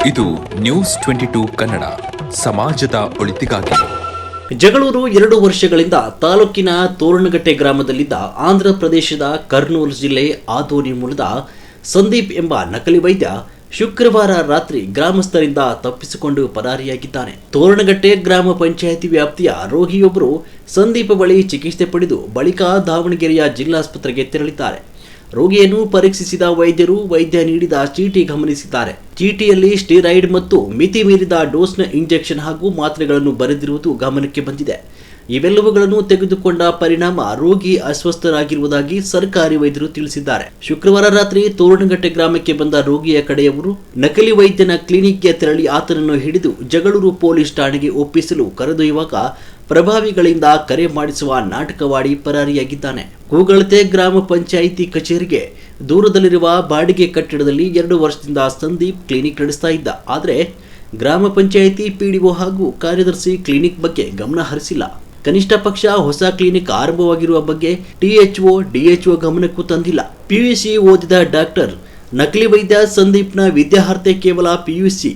ಇದು ನ್ಯೂಸ್ 22 ಕನ್ನಡ ಸಮಾಜದ ಒಳಿತಿಗಾಗಿ. ಜಗಳೂರು 2 ವರ್ಷಗಳಿಂದ ತಾಲೂಕಿನ ತೋರಣಗಟ್ಟೆ ಗ್ರಾಮದಲ್ಲಿದ್ದ ಆಂಧ್ರ ಪ್ರದೇಶದ ಕರ್ನೂಲ್ ಜಿಲ್ಲೆ ಆದೋನಿ ಮೂಲದ ಸಂದೀಪ್ ಎಂಬ ನಕಲಿ ವೈದ್ಯ ಶುಕ್ರವಾರ ರಾತ್ರಿ ಗ್ರಾಮಸ್ಥರಿಂದ ತಪ್ಪಿಸಿಕೊಂಡು ಪರಾರಿಯಾಗಿದ್ದಾನೆ. ತೋರಣಗಟ್ಟೆ ಗ್ರಾಮ ಪಂಚಾಯಿತಿ ವ್ಯಾಪ್ತಿಯ ರೋಗಿಯೊಬ್ಬರು ಸಂದೀಪ್ ಬಳಿ ಚಿಕಿತ್ಸೆ ಪಡೆದು ಬಳಿಕ ದಾವಣಗೆರೆಯ ಜಿಲ್ಲಾಸ್ಪತ್ರೆಗೆ ತೆರಳಿದ್ದಾರೆ. ರೋಗಿಯನ್ನು ಪರೀಕ್ಷಿಸಿದ ವೈದ್ಯರು ವೈದ್ಯ ನೀಡಿದ ಚೀಟಿ ಗಮನಿಸಿದ್ದಾರೆ. ಚೀಟಿಯಲ್ಲಿ ಸ್ಟೀರಾಯ್ಡ್ ಮತ್ತು ಮಿತಿ ಮೀರಿದ ಡೋಸ್ನ ಇಂಜೆಕ್ಷನ್ ಹಾಗೂ ಮಾತ್ರೆಗಳನ್ನು ಬರೆದಿರುವುದು ಗಮನಕ್ಕೆ ಬಂದಿದೆ. ಇವೆಲ್ಲವುಗಳನ್ನು ತೆಗೆದುಕೊಂಡ ಪರಿಣಾಮ ರೋಗಿ ಅಸ್ವಸ್ಥರಾಗಿರುವುದಾಗಿ ಸರ್ಕಾರಿ ವೈದ್ಯರು ತಿಳಿಸಿದ್ದಾರೆ. ಶುಕ್ರವಾರ ರಾತ್ರಿ ತೋರಣಗಟ್ಟೆ ಗ್ರಾಮಕ್ಕೆ ಬಂದ ರೋಗಿಯ ಕಡೆಯವರು ನಕಲಿ ವೈದ್ಯನ ಕ್ಲಿನಿಕ್ಗೆ ತೆರಳಿ ಆತನನ್ನು ಹಿಡಿದು ಜಗಳೂರು ಪೊಲೀಸ್ ಠಾಣೆಗೆ ಒಪ್ಪಿಸಲು ಕರೆದೊಯ್ಯುವಾಗ ಪ್ರಭಾವಿಗಳಿಂದ ಕರೆ ಮಾಡಿಸುವ ನಾಟಕವಾಡಿ ಪರಾರಿಯಾಗಿದ್ದಾನೆ. ಕೂಗಳತೆ ಗ್ರಾಮ ಪಂಚಾಯಿತಿ ಕಚೇರಿಗೆ ದೂರದಲ್ಲಿರುವ ಬಾಡಿಗೆ ಕಟ್ಟಡದಲ್ಲಿ 2 ವರ್ಷದಿಂದ ಸಂದೀಪ್ ಕ್ಲಿನಿಕ್ ನಡೆಸ್ತಾ ಇದ್ದ. ಆದರೆ ಗ್ರಾಮ ಪಂಚಾಯಿತಿ ಪಿಡಿಒ ಹಾಗೂ ಕಾರ್ಯದರ್ಶಿ ಕ್ಲಿನಿಕ್ ಬಗ್ಗೆ ಗಮನ ಹರಿಸಿಲ್ಲ. ಕನಿಷ್ಠ ಪಕ್ಷ ಹೊಸ ಕ್ಲಿನಿಕ್ ಆರಂಭವಾಗಿರುವ ಬಗ್ಗೆ ಟಿಎಚ್ಒ ಡಿಎಚ್ಒ ಗಮನಕ್ಕೂ ತಂದಿಲ್ಲ. ಪಿಯುಸಿ ಓದಿದ ಡಾಕ್ಟರ್ ನಕಲಿ ವೈದ್ಯ ಸಂದೀಪ್ನ ವಿದ್ಯಾರ್ಹತೆ ಕೇವಲ ಪಿಯುಸಿ.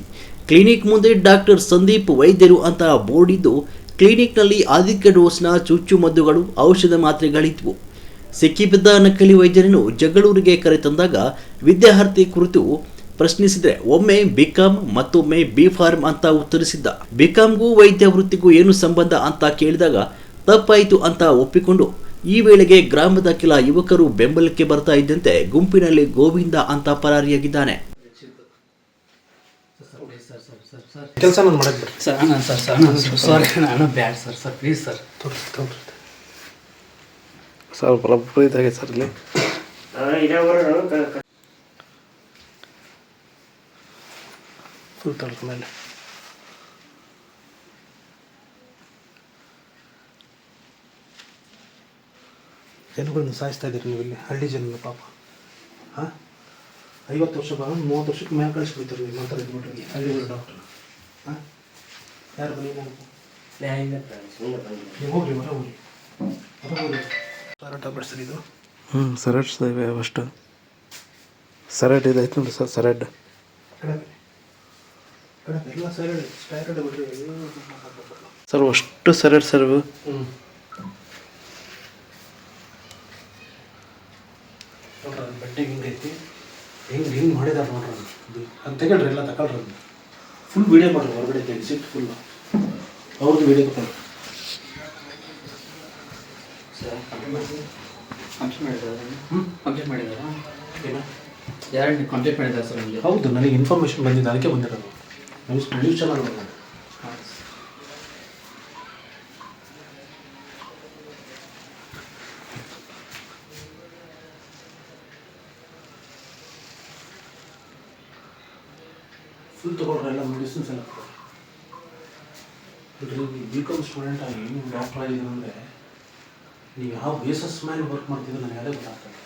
ಕ್ಲಿನಿಕ್ ಮುಂದೆ ಡಾಕ್ಟರ್ ಸಂದೀಪ್ ವೈದ್ಯರು ಅಂತ ಬೋರ್ಡ್ ಇದ್ದು ಕ್ಲಿನಿಕ್ನಲ್ಲಿ ಅಧಿಕ ಡೋಸ್ನ ಚುಚ್ಚುಮದ್ದುಗಳು ಔಷಧ ಮಾತ್ರೆಗಳಿದ್ವು. ಸಿಕ್ಕಿಬಿದ್ದ ನಕಲಿ ವೈದ್ಯರನ್ನು ಜಗಳೂರಿಗೆ ಕರೆತಂದಾಗ ವಿದ್ಯಾರ್ಥಿ ಕುರಿತು ಪ್ರಶ್ನಿಸಿದರೆ ಒಮ್ಮೆ ಬಿಕಾಂ ಮತ್ತೊಮ್ಮೆ ಬಿಫಾರ್ಮ್ ಅಂತ ಉತ್ತರಿಸಿದ್ದ. ಬಿಕಾಂಗೂ ವೈದ್ಯ ವೃತ್ತಿಗೂ ಏನು ಸಂಬಂಧ ಅಂತ ಕೇಳಿದಾಗ ತಪ್ಪಾಯಿತು ಅಂತ ಒಪ್ಪಿಕೊಂಡು ಈ ವೇಳೆಗೆ ಗ್ರಾಮದ ಕೆಲ ಯುವಕರು ಬೆಂಬಲಕ್ಕೆ ಬರ್ತಾ ಇದ್ದಂತೆ ಗುಂಪಿನಲ್ಲಿ ಗೋವಿಂದ ಅಂತ ಪರಾರಿಯಾಗಿದ್ದಾನೆ. ಕೆಲಸ ನಾನು ಮಾಡಕ್ಕೆ ಬಿಡ್ರಿ ಸಾರಿ ನಾನು ಬ್ಯಾಡ ಸರ್ ಪ್ಲೀಸ್ ಸರ್ ಸ್ವಲ್ಪ ಇದಾಗೆ ಸರ್ ಇಲ್ಲಿ ಫುಲ್ ತೊಳ್ಕ ಮೇಲೆ ಜನಗಳನ್ನ ಸಾಯಿಸ್ತಾ ಇದ್ದೀರಿ ನೀವು ಇಲ್ಲಿ ಹಳ್ಳಿ ಜನ ಪಾಪ. ಹಾಂ 50 ವರ್ಷ 30 ವರ್ಷಕ್ಕೆ ಮೇಲೆ ಕಳಿಸ್ಬಿಡ್ತಾರೆ ನೀವು ಮಾತ್ರ ಇದ್ಬಿಟ್ರಿ ಹಳ್ಳಿಗಳ ಡಾಕ್ಟರ್. ಹಾಂ ಯಾರು ಬನ್ನಿ ನೀವು ಹೋಗ್ರಿ ಹೊರ ಹೋಗ್ರಿ ಸರ ಟ್ಯಾಬ್ಲೆಟ್ಸ್ ಇದು ಸರಡ್ ಇವೆ ಅಷ್ಟು ಸರಡ್ ಇದೈತೆ ನೋಡಿ ಸರ್ ಸರಡ್ ಎಲ್ಲ ಸರಡ್ ಸ್ಟೈರಡ್ ಬಿಡ್ರಿ ಸರ್ ಅಷ್ಟು ಸರಡ್ ಸರ್ ಬಡ್ಡೆಗೆ ಹಿಂಗೈತಿ ಹಿಂಗೆ ಮಾಡಿದಾರೆ ನೋಡ್ರಿ ಅದು ತಗೊಳ್ರಿ ಎಲ್ಲ ತಗೊಳ್ರಿ ಫುಲ್ ವೀಡಿಯೋ ಮಾಡ್ರಿ ಹೊರಗಡೆ ತೆಗಿಸಿಟ್ಟು ಫುಲ್ ಅವ್ರದ್ದು ವೀಡಿಯೋ ತಗೊಳ್ರಿ. ಕಂಪ್ಲೇಂಟ್ ಮಾಡಿದಾರಾ ಯಾರು ಕಂಪ್ಲೇಂಟ್ ಮಾಡಿದ್ದಾರೆ ಸರ್ ನಿಮಗೆ? ಹೌದು, ನನಗೆ ಇನ್ಫಾರ್ಮೇಷನ್ ಬಂದಿದೆ, ಅದಕ್ಕೆ ಬಂದಿರೋದು. ನ್ಯೂಸ್ ಚಾನಲ್ ಬಂದ ಫುಲ್ ತೊಗೊಳ್ರಿ ಎಲ್ಲ ಮೆಡಿಸಿನ್ಸ್ ಎಲ್ಲ ತಗೊಳ್ರಿ. ಬಿಕಾಮ್ ಸ್ಟೂಡೆಂಟ್ ಆಗಿ ನೀವು ಡಾಕ್ಟರ್ ಆಗಿದ್ದೀರ ಅಂದರೆ ನೀವು ಯಾವ ಬೇಸಸ್ ಮೇಲೆ ವರ್ಕ್ ಮಾಡ್ತಿದ್ರೆ ನನಗೆ ಅದೇ ಗೊತ್ತಾಗ್ತದೆ.